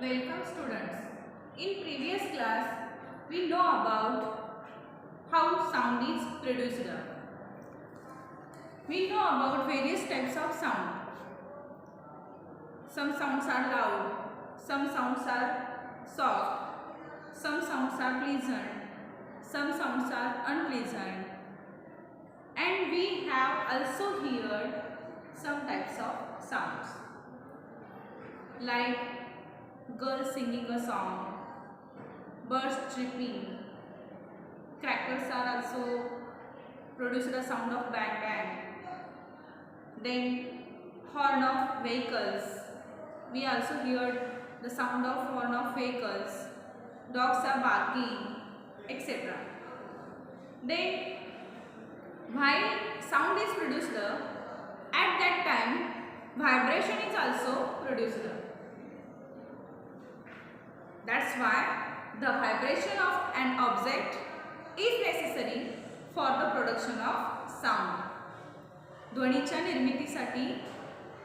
Welcome students. In previous class, we know about how sound is produced. We know about various types of sound. Some sounds are loud, some sounds are soft, some sounds are pleasant, some sounds are unpleasant. And we have also heard some types of sounds like girls singing a song, birds chirping, crackers are also produce the sound of bang bang. Then horn of vehicles, we also heard the sound of horn of vehicles. Dogs are barking, etc. Then while sound is produced, at that time vibration is also produced. That's why the vibration of an object is necessary for the production of sound. ध्वनीच्या निर्मितीसाठी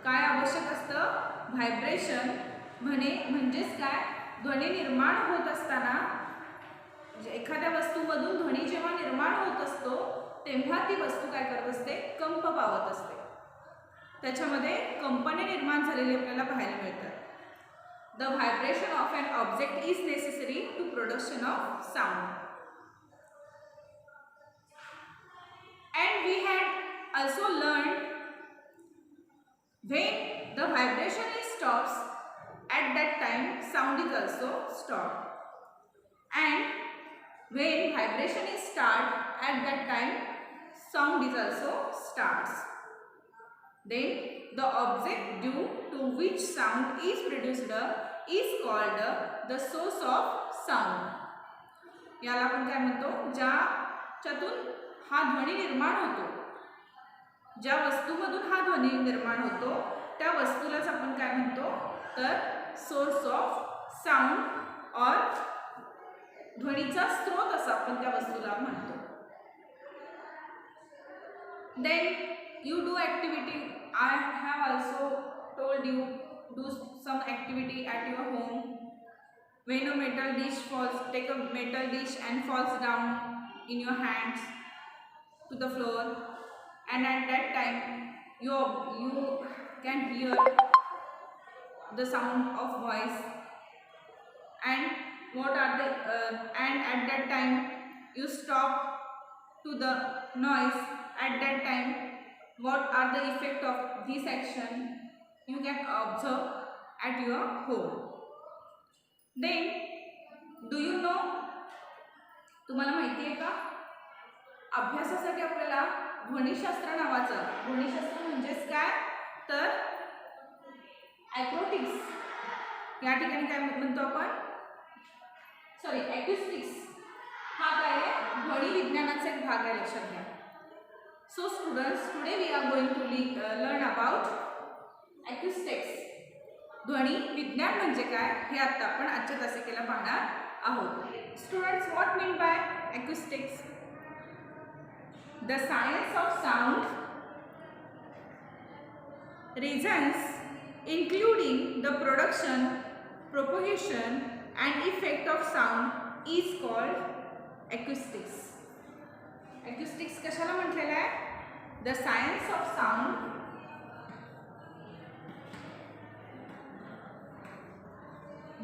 काय आवश्यक असतं? Vibration म्हणजेच काय? ध्वनी निर्माण होत असताना एखाद्या वस्तूमधून ध्वनी जेव्हा निर्माण होत असतो तेव्हा ती वस्तू काय करत असते? कंप पावत असते. त्याच्यामध्ये कंपने निर्माण झालेले आपल्याला पाहायला मिळतात. The vibration of an object is necessary to production of sound. And we had also learned when the vibration is stops, at that time sound is also stopped. And when vibration is start, at that time sound is also starts. Then the object due to which sound is produced is called the source of sound. याला आपण काय म्हणतो? ज्याच्यातून हा ध्वनी निर्माण होतो, ज्या वस्तूमधून हा ध्वनी निर्माण होतो त्या वस्तूलाच आपण काय म्हणतो? तर सोर्स ऑफ साऊंड और ध्वनीचा स्रोत असं आपण त्या वस्तूला म्हणतो. Then you do activity. I have also told you do some activity at your home. When a metal dish falls, take a metal dish and falls down in your hands to the floor, and at that time you can hear the sound of voice. And what are the and at that time you stop to the noise. At that time what are the effect of this action you can observe at your home. Then do you know, तुम्हाला माहिती आहे का? अभ्यासासाठी आपल्याला ध्वनिशास्त्र नावाचं, ध्वनिशास्त्र म्हणजेच काय तर ॲक्रोस्टिक्स या ठिकाणी काय म्हणतो आपण? सॉरी ॲक्युस्टिक्स हा काय आहे? ध्वनी विज्ञानाचा एक भाग आहे, लक्षात घ्या. So students, today we are going to learn about acoustics. ध्वनी विज्ञान म्हणजे काय हे आता आपण आजच्या तासिकेला पाहणार आहोत. Students, what mean by acoustics? The science of sound, reasons including the production, propagation and effect of sound is called acoustics. Acoustics कशाला म्हटलेलं आहे? The science of sound,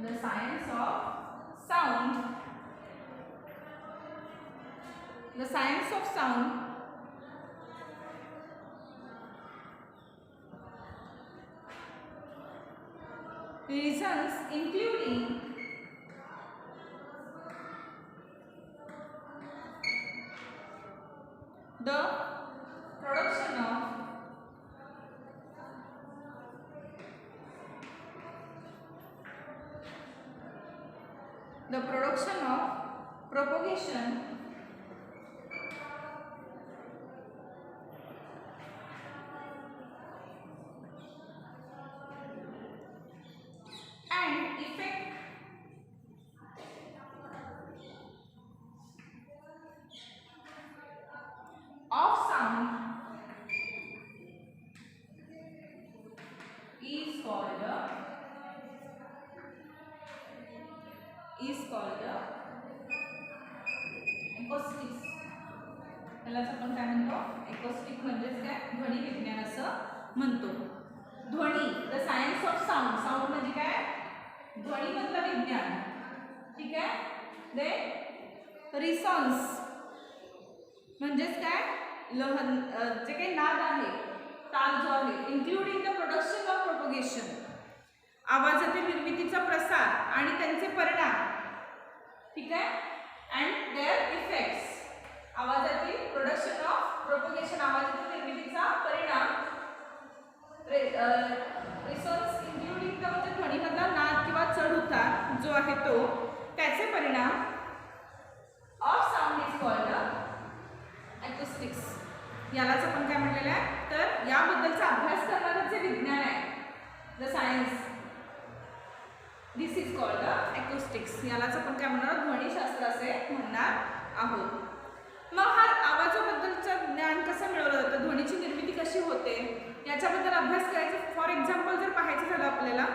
the science of sound, the science of sound reasons including the production of propagation and effect of sound is called is called acoustics. त्यालाच आपण काय म्हणतो, acoustic म्हणजेच काय, ध्वनी विज्ञान असं म्हणतो. ध्वनी, the science of sound. Sound म्हणजे काय, ध्वनी मधलं विज्ञान. ठीक आहे. दे रिसॉन्स म्हणजेच काय, लहन जे काही नाद आहे, ताल जो आहे, including the production of propagation, आवाजातील निर्मितीचा प्रसार आणि त्यांचे परिणाम. ठीक आहे. अँड देअर इफेक्ट्स, आवाजातील प्रोडक्शन ऑफ प्रोपगेशन, आवाजातील निर्मितीचा परिणाम. रिसॉन्स इन्क्लुडिंग द म्हणजे ध्वनीमधला नाद किंवा चढ उतार जो आहे तो, त्याचे परिणाम of sound is called acoustics. यालाच आपण काय म्हटलेलं आहे, तर याबद्दलचा अभ्यास करणारं जे विज्ञान आहे, the science, this is called acoustics. यालाच आपण काय म्हणणार, ध्वनीशास्त्र असे म्हणणार आहोत. मग हा आवाजाबद्दलचं ज्ञान कसं मिळवलं जातं, ध्वनीची निर्मिती कशी होते, याच्याबद्दल अभ्यास करायचा. फॉर एक्झाम्पल जर पाहायचं झालं आपल्याला,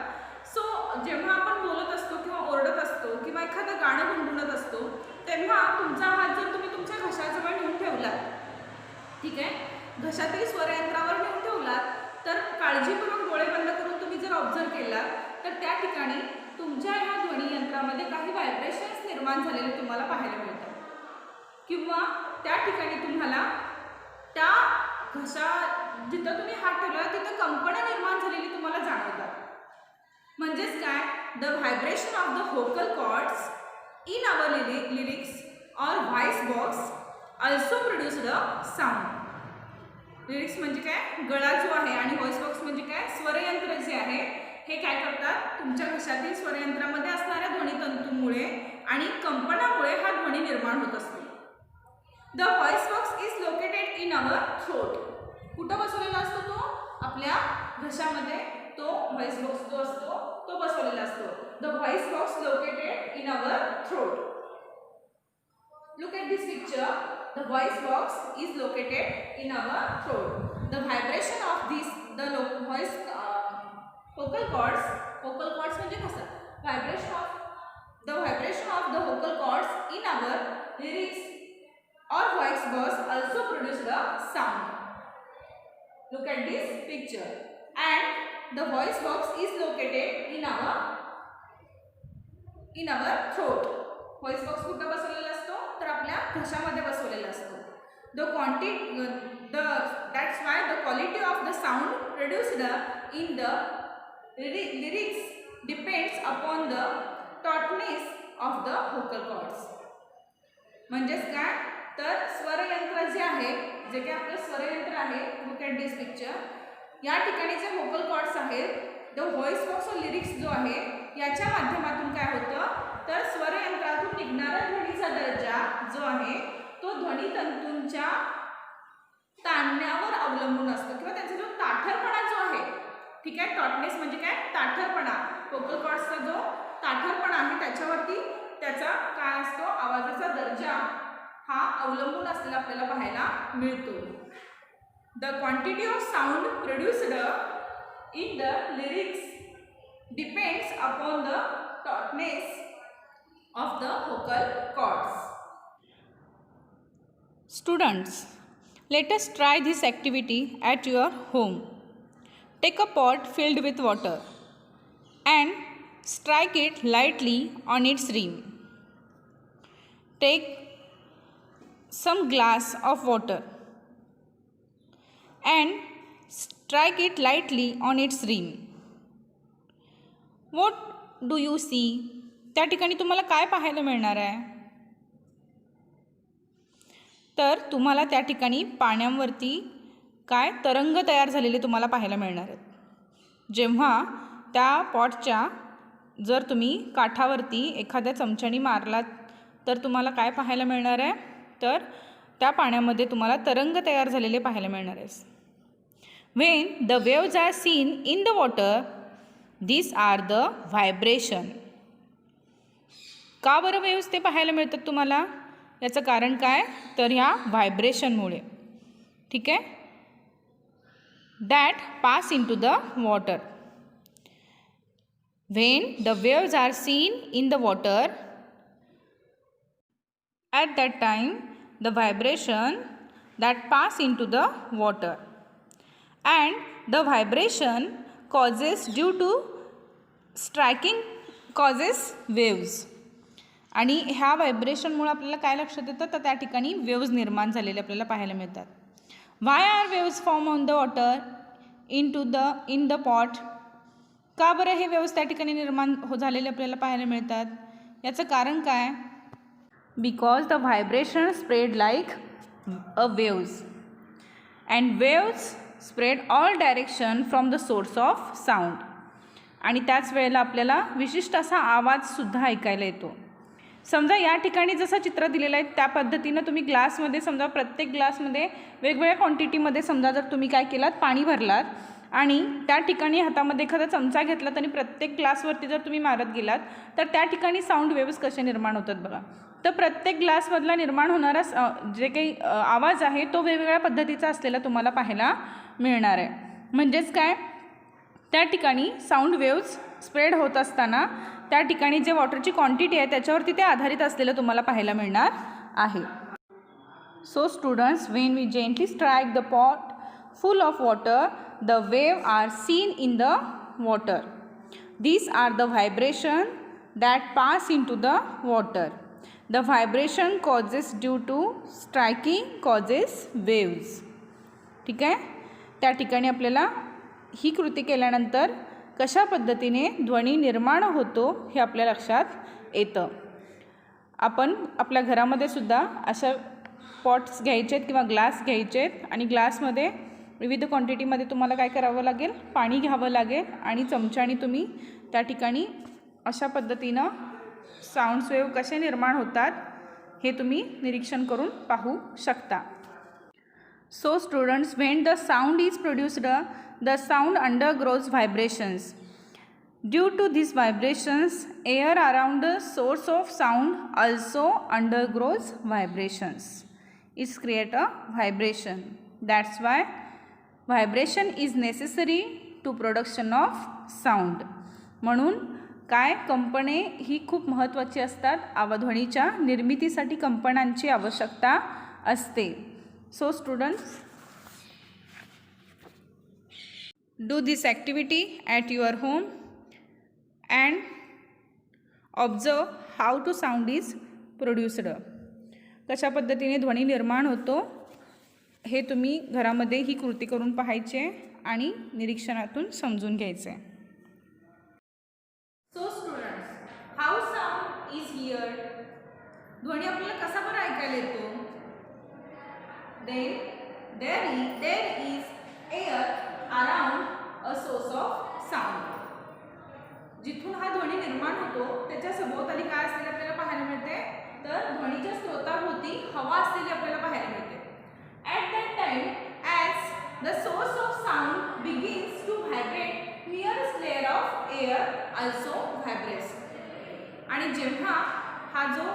सो जेव्हा आपण बोलत असतो किंवा ओरडत असतो किंवा एखादं गाणं गुणगुणत असतो, तेव्हा तुमचा हात जर तुम्ही तुमच्या घशाजवळ नेऊन ठेवलात, ठीक आहे, घशातील स्वरयंत्रावर नेऊन ठेवलात, तर काळजीपूर्वक डोळे बंद करून तुम्ही जर ऑब्झर्व केलात, तर त्या ठिकाणी तुमच्या ह्या ध्वनी यंत्रामध्ये काही व्हायब्रेशन्स निर्माण झालेले तुम्हाला पाहायला मिळतात, किंवा त्या ठिकाणी तुम्हाला त्या घशा जिथं तुम्ही हात ठेवला तिथं कंपनं निर्माण झालेली तुम्हाला जाणवतात. म्हणजेच काय, the vibration of the vocal cords in our lyrics और voice box also produced a sound. Lyrics म्हणजे काय, गळा जो आहे, आणि व्हॉइस बॉक्स म्हणजे काय, स्वरयंत्र जे आहे, हे काय करतात, तुमच्या घशातील स्वरयंत्रामध्ये असणाऱ्या ध्वनितंतूमुळे आणि कंपनामुळे हा ध्वनी निर्माण होत असतो. The voice box is located in our throat. कुठं बसवलेला असतो तो, आपल्या घशामध्ये तो व्हॉइस बॉक्स जो असतो तो बसवलेला असतो. The voice box located in our throat. Look at this picture. The voice box is located in our throat. The vibration of this the voice vocal cords. vocal cords म्हणजे कसं, vibration of the vocal cords in our lyrics or voice box also produce the sound. Look at this picture. And the voice box is located in our throat. voice box कुठे बसवलेला असतो, तर आपल्या घशामध्ये बसवलेला असतो. That's why the quality of the sound produced in the lyrics depends upon the tautness of the vocal cords. म्हणजेच काय, तर स्वरयंत्र जे आहे, जे काही आपलं स्वरयंत्र आहे, लुक ॲट दिस पिक्चर, या ठिकाणी जे व्होकल कॉर्ड्स आहेत, द व्हॉइस बॉक्स और लिरिक्स जो आहे, याच्या माध्यमातून काय होतं, तर स्वरयंत्रातून निघणारा ध्वनीचा दर्जा जो आहे तो ध्वनितंतूंच्या ताणण्यावर अवलंबून असतो, किंवा त्यांचा जो ताठरपणा जो आहे, ठीक आहे, टॉटनेस म्हणजे काय, ताठरपणा, व्होकल कॉर्ड्सचा जो ताठरपणा आहे त्याच्यावरती त्याचा काय असतो, आवाजाचा दर्जा हा अवलंबून असलेला आपल्याला पाहायला मिळतो. The quantity of sound produced in the lyrics depends upon the tautness of the vocal cords. Students, let us try this activity at your home. Take a pot filled with water and strike it lightly on its rim. Take some glass of water and strike it lightly on its rim. What do you see? त्या ठिकाणी तुम्हाला काय पाहायला मिळणार आहे? तर तुम्हाला त्या ठिकाणी पाण्यावरती काय तरंग तयार झालेले तुम्हाला पाहायला मिळणार आहेत. जेव्हा त्या पॉटच्या जर तुम्ही काठावरती एखाद्या चमच्यानी मारलात तर तुम्हाला काय पाहायला मिळणार आहे, तर त्या पाण्यामध्ये तुम्हाला तरंग तयार झालेले पाहायला मिळणार आहे. When the waves are seen in the water, this are the vibration. का बरं वेव्ज ते पाहायला मिळतात तुम्हाला? याचं कारण काय, तर ह्या व्हायब्रेशनमुळे. ठीक आहे, that pass into the water. When the waves are seen in the water, At that time, the vibration that pass into the water, and the vibration causes due to striking causes waves. आणि ह्या व्हायब्रेशनमुळे आपल्याला काय लक्षात येतं तर त्या ठिकाणी waves निर्माण झालेले आपल्याला पाहायला मिळतात. Why are waves form on the water in the pot? का बरं हे वेव्स त्या ठिकाणी निर्माण झालेले आपल्याला पाहायला मिळतात? याचं कारण काय? Because the vibration spread like a waves and waves spread all direction from the source of sound. आणि त्याच वेळेला आपल्याला विशिष्ट असा आवाजसुद्धा ऐकायला येतो. समजा या ठिकाणी जसं चित्र दिलेलं आहे त्या पद्धतीनं तुम्ही ग्लासमध्ये समजा प्रत्येक ग्लासमध्ये वेगवेगळ्या क्वांटिटीमध्ये समजा जर तुम्ही काय केलात पाणी भरलात आणि त्या ठिकाणी हातामध्ये एखादा चमचा घेतलात आणि प्रत्येक ग्लासवरती जर तुम्ही मारत गेलात तर त्या ठिकाणी साऊंड वेव्स कसे निर्माण होतात बघा. तर प्रत्येक ग्लासमधला निर्माण होणारा जे काही आवाज आहे तो वेगवेगळ्या पद्धतीचा असलेला तुम्हाला पाहायला मिळणार आहे. म्हणजेच काय, त्या ठिकाणी साऊंड वेव्स स्प्रेड होत असताना त्या ठिकाणी जे वॉटरची क्वांटिटी आहे त्याच्यावरती ते आधारित असलेलं तुम्हाला पाहायला मिळणार आहे. So students, when we gently strike the pot full of water, the wave are seen in the water. These are the vibration that pass into the water. The vibration causes due to striking causes waves. ठीक आहे. त्या ठिकाणी आपल्याला ही कृती केल्यानंतर कशा पद्धतीने ध्वनी निर्माण होतो हे आपल्या लक्षात येतं. आपण आपल्या घरामध्ये सुद्धा अशा पॉट्स घ्यायचे आहेत किंवा ग्लास घ्यायचे आहेत आणि ग्लासमध्ये विविध क्वांटिटीमध्ये तुम्हाला काय करावं लागेल, पाणी घ्यावं लागेल आणि चमच्याने तुम्ही त्या ठिकाणी अशा पद्धतीनं साऊंड्स वेव्ह कसे निर्माण होतात हे तुम्ही निरीक्षण करून पाहू शकता. So students, when the sound is produced, the sound undergoes vibrations. Due to these vibrations, air around the source of sound also undergoes vibrations. It creates a vibration. That's why vibration is necessary to production of sound. म्हणून काय, कंपने ही खूप महत्त्वाची असतात. ध्वनीच्या निर्मितीसाठी कंपनांची आवश्यकता असते. So students, do this activity at your home and observe how to sound is produced. कशा पद्धतीने ध्वनी निर्माण होतो हे तुम्ही घरामध्ये ही कृती करून पाहायचे आणि निरीक्षणातून समजून घ्यायचे. So students, how sound is heard? ध्वनी आपल्याला कसा बरं ऐकायला येतो? There is air around a source of sound. जिथून हा ध्वनी निर्माण होतो त्याच्या सभोवताली काय असलेले आपल्याला पाहायला मिळते, तर ध्वनीच्या स्रोताभोवती हवा असलेली आपल्याला पाहायला मिळते. At that time as the source of sound begins to vibrate, nearest layer of air also vibrates. आणि जेव्हा हा जो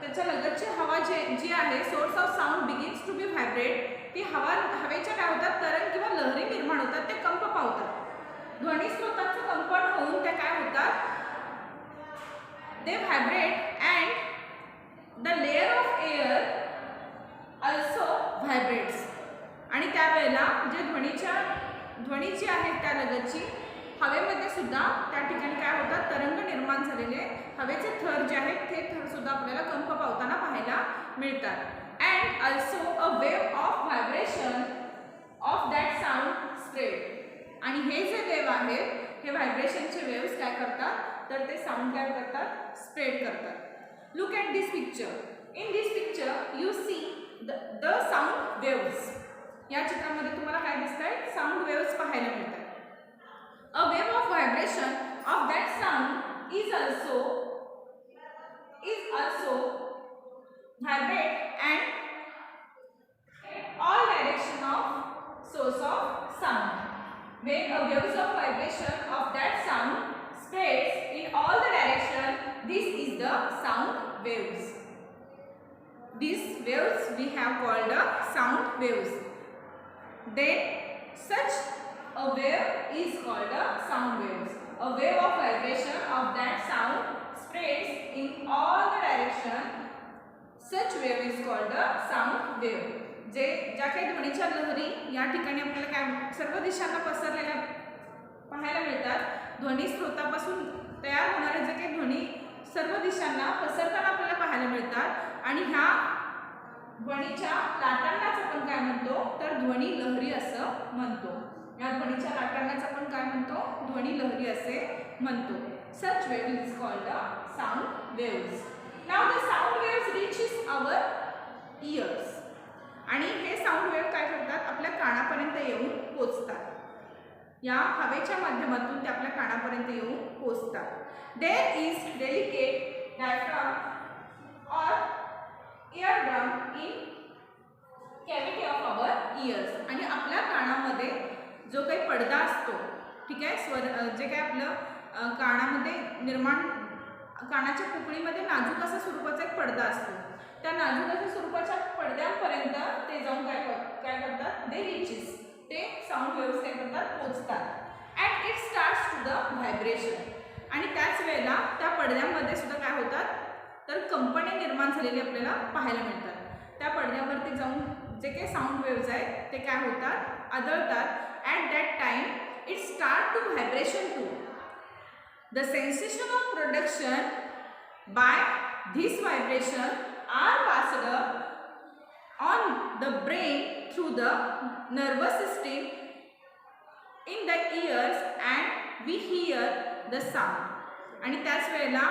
त्याच्या लगतची हवा जी आहे, source of sound begins to be vibrate, ती हवेच्या काय होतात, तरंग किंवा लहरी निर्माण होतात, ते कंप पावतात. ध्वनी स्रोतांचं कंपन होऊन त्या काय होतात, they vibrate and the layer of air also vibrates. आणि त्यावेळेला जे ध्वनीची आहे त्या लगतची हवेमध्ये सुद्धा त्या ठिकाणी काय होतात, तरंग निर्माण झालेले हवेचे थर जे आहेत ते थर सुद्धा आपल्याला कंप पावताना पाहायला मिळतात. And also a wave of vibration of that sound spread. आणि हे जे वेव आहेत हे व्हायब्रेशनचे वेव्स काय करतात, तर ते साऊंड काय करतात, स्प्रेड करतात. Look at this picture. In this picture you see the sound waves. या चित्रामध्ये तुम्हाला काय दिसत आहे, साऊंड वेव्स पाहायला मिळतात. A wave of vibration of that sound is also vibrate and all direction of source of sound. When a waves of vibration of that sound spreads in all the direction, this is the sound waves. These waves we have called the sound waves. Then such a wave is called a sound waves. A wave of vibration of that sound spreads in all the direction. Such wave is called a sound wave. ज्या काही ध्वनीच्या लहरी या ठिकाणी आपल्याला काय सर्व दिशांना पसरलेल्या पाहायला मिळतात. ध्वनी स्रोतापासून तयार होणारे जे काही ध्वनी सर्व दिशांना पसरताना आपल्याला पाहायला मिळतात आणि ह्या ध्वनीच्या लाटांनाच आपण काय म्हणतो तर ध्वनी लहरी असं म्हणतो. या ध्वनीच्या लाटांनाच आपण काय म्हणतो ध्वनी लहरी असे म्हणतो. Such wave is called a sound waves. Now the sound waves reaches our ears. आणि हे साऊंड वेव्ह काय करतात आपल्या कानापर्यंत येऊन पोहोचतात. या हवेच्या माध्यमातून ते आपल्या कानापर्यंत येऊन पोहोचतात. There is delicate diaphragm or eardrum in cavity of our ears. आणि आपल्या कानामध्ये जो काही पडदा असतो, ठीक आहे, जे काही आपलं कानामध्ये निर्माण कानाच्या कुकळीमध्ये नाजूक असा स्वरूपाचा एक पडदा असतो. त्या नाजूक अशा स्वरूपाच्या पडद्यापर्यंत ते जाऊन काय करतात दे रिचेस. ते साऊंड वेव्स काय करतात पोचतात. And it starts to the vibration. आणि त्याच वेळेला त्या पडद्यामध्ये सुद्धा काय होतात तर कंपने निर्माण झालेली आपल्याला पाहायला मिळतात. त्या पडद्यावरती जाऊन जे काही साऊंड वेव्स आहेत ते काय होतात आदळतात. At that time it start to vibration to. The sensation of production by this vibration are passed on the brain through the nervous system in the ears and we hear the sound. आणि त्याच वेळेला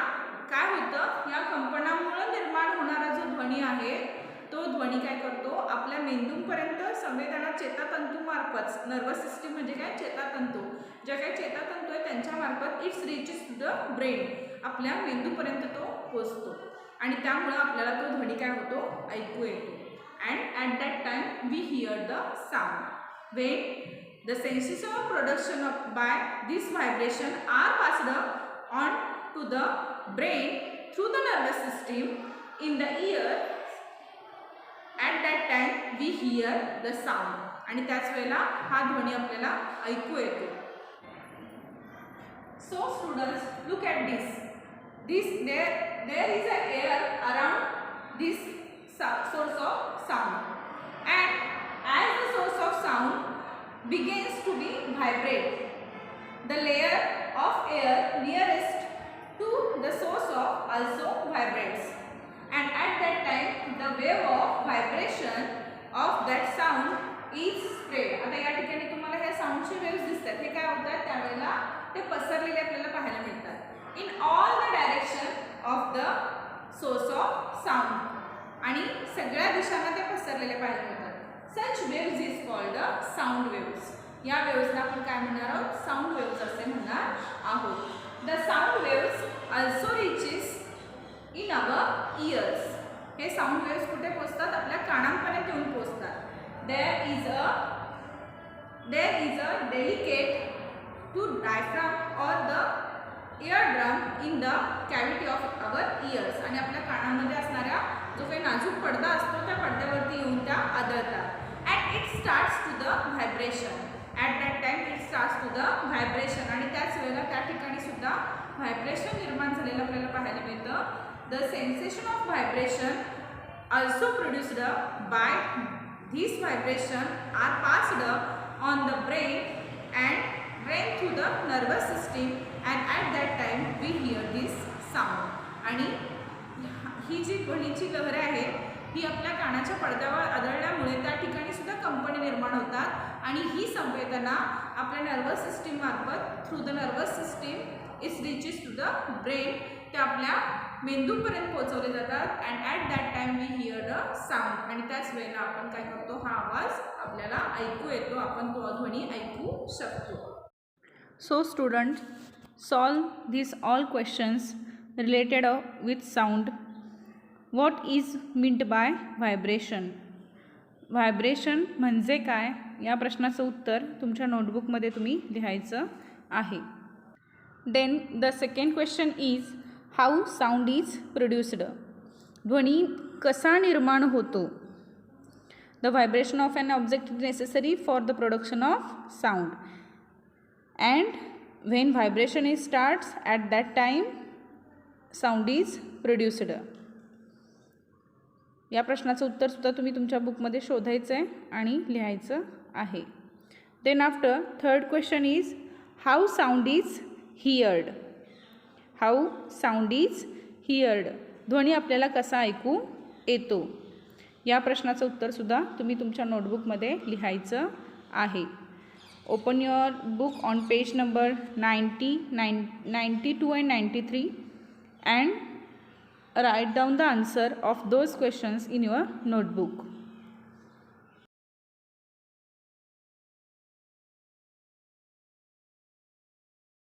काय होतं या कंपनामुळे निर्माण होणारा जो ध्वनी आहे तो ध्वनी काय करतो आपल्या मेंदूपर्यंत संवेदना चेतातंतूमार्फत. नर्वस सिस्टीम म्हणजे काय चेतातंतू. ज्या काही चेतातंतू आहे त्यांच्यामार्फत it's reaches to the brain. आपल्या मेंदूपर्यंत तो पोचतो आणि त्यामुळं आपल्याला तो ध्वनी काय होतो ऐकू येतो. And at that time we hear the sound. When the sensation of production by this vibration are passed on to the brain through the nervous system in the ear, at that time we hear the sound. आणि त्याच वेळेला हा ध्वनी आपल्याला ऐकू येतो. So students, look at this. There is a air around this source of sound, and as the source of sound begins to be vibrate, the layer of air nearest to the source of also vibrates, and at that time the wave of vibration of that sound is spread. आता या ठिकाणी तुम्हाला हे साऊंडचे waves दिसतात. हे काय होतात त्यावेळेला ते पसरलेले आपल्याला पाहायला मिळतात in all the direction of the source of sound. आणि सगळ्या दिशांना ते पसरलेले पाहायला मिळतात. Such waves is called a sound waves. या वेव्सला आपण काय म्हणणार आहोत साऊंड वेव्स असे म्हणणार आहोत. The sound waves also reaches in our ears. हे साऊंड वेव्स कुठे पोचतात आपल्या कानांपर्यंत येऊन पोचतात. There is a delicate to diaphragm or the eardrum in the cavity of our ears. आणि आपल्या कानांमध्ये असणाऱ्या जो काही नाजूक पडदा असतो त्या पडद्यावरती येऊन त्या आदळतात. And it starts to the vibration. At that time it starts to the vibration. आणि त्याच वेळेला त्या ठिकाणी सुद्धा व्हायब्रेशन निर्माण झालेलं आपल्याला पाहायला मिळतं. The sensation of vibration also produced by this vibration are passed on the brain and ran through the nervous system, and at that time we hear this sound. आणि ही जी ध्वनीची लहर आहे ही आपल्या कानाच्या पडद्यावर आदळल्यामुळे त्या ठिकाणी सुद्धा कंपने निर्माण होतात आणि ही संवेदना आपल्या नर्वस सिस्टीम मार्फत through the nervous system it's reaches to the brain. ते आपल्या मेंदूपर्यंत पोहोचवले जातात. And at that time we hear the sound. आणि त्याच वेळेला आपण काय करतो हा आवाज आपल्याला ऐकू येतो. आपण तो ध्वनी ऐकू शकतो. So students, solve these all questions related with sound. What is meant by vibration? Vibration म्हणजे काय या प्रश्नाचं उत्तर तुमच्या नोटबुकमध्ये तुम्ही लिहायचं आहे. Then the second question is how sound is produced. ध्वनी कसा निर्माण होतो. The vibration of an object is necessary for the production of sound. And when vibration starts, at that time sound is produced. या प्रश्नाचं उत्तरसुद्धा तुम्ही तुमच्या बुकमध्ये शोधायचं आहे आणि लिहायचं आहे. Then after third question is how sound is heard. How sound is heard. ध्वनी आपल्याला कसा ऐकू येतो. या प्रश्नाचं उत्तरसुद्धा तुम्ही तुमच्या नोटबुकमध्ये लिहायचं आहे. Open your book on page number 92 and 93 and write down the answer of those questions in your notebook.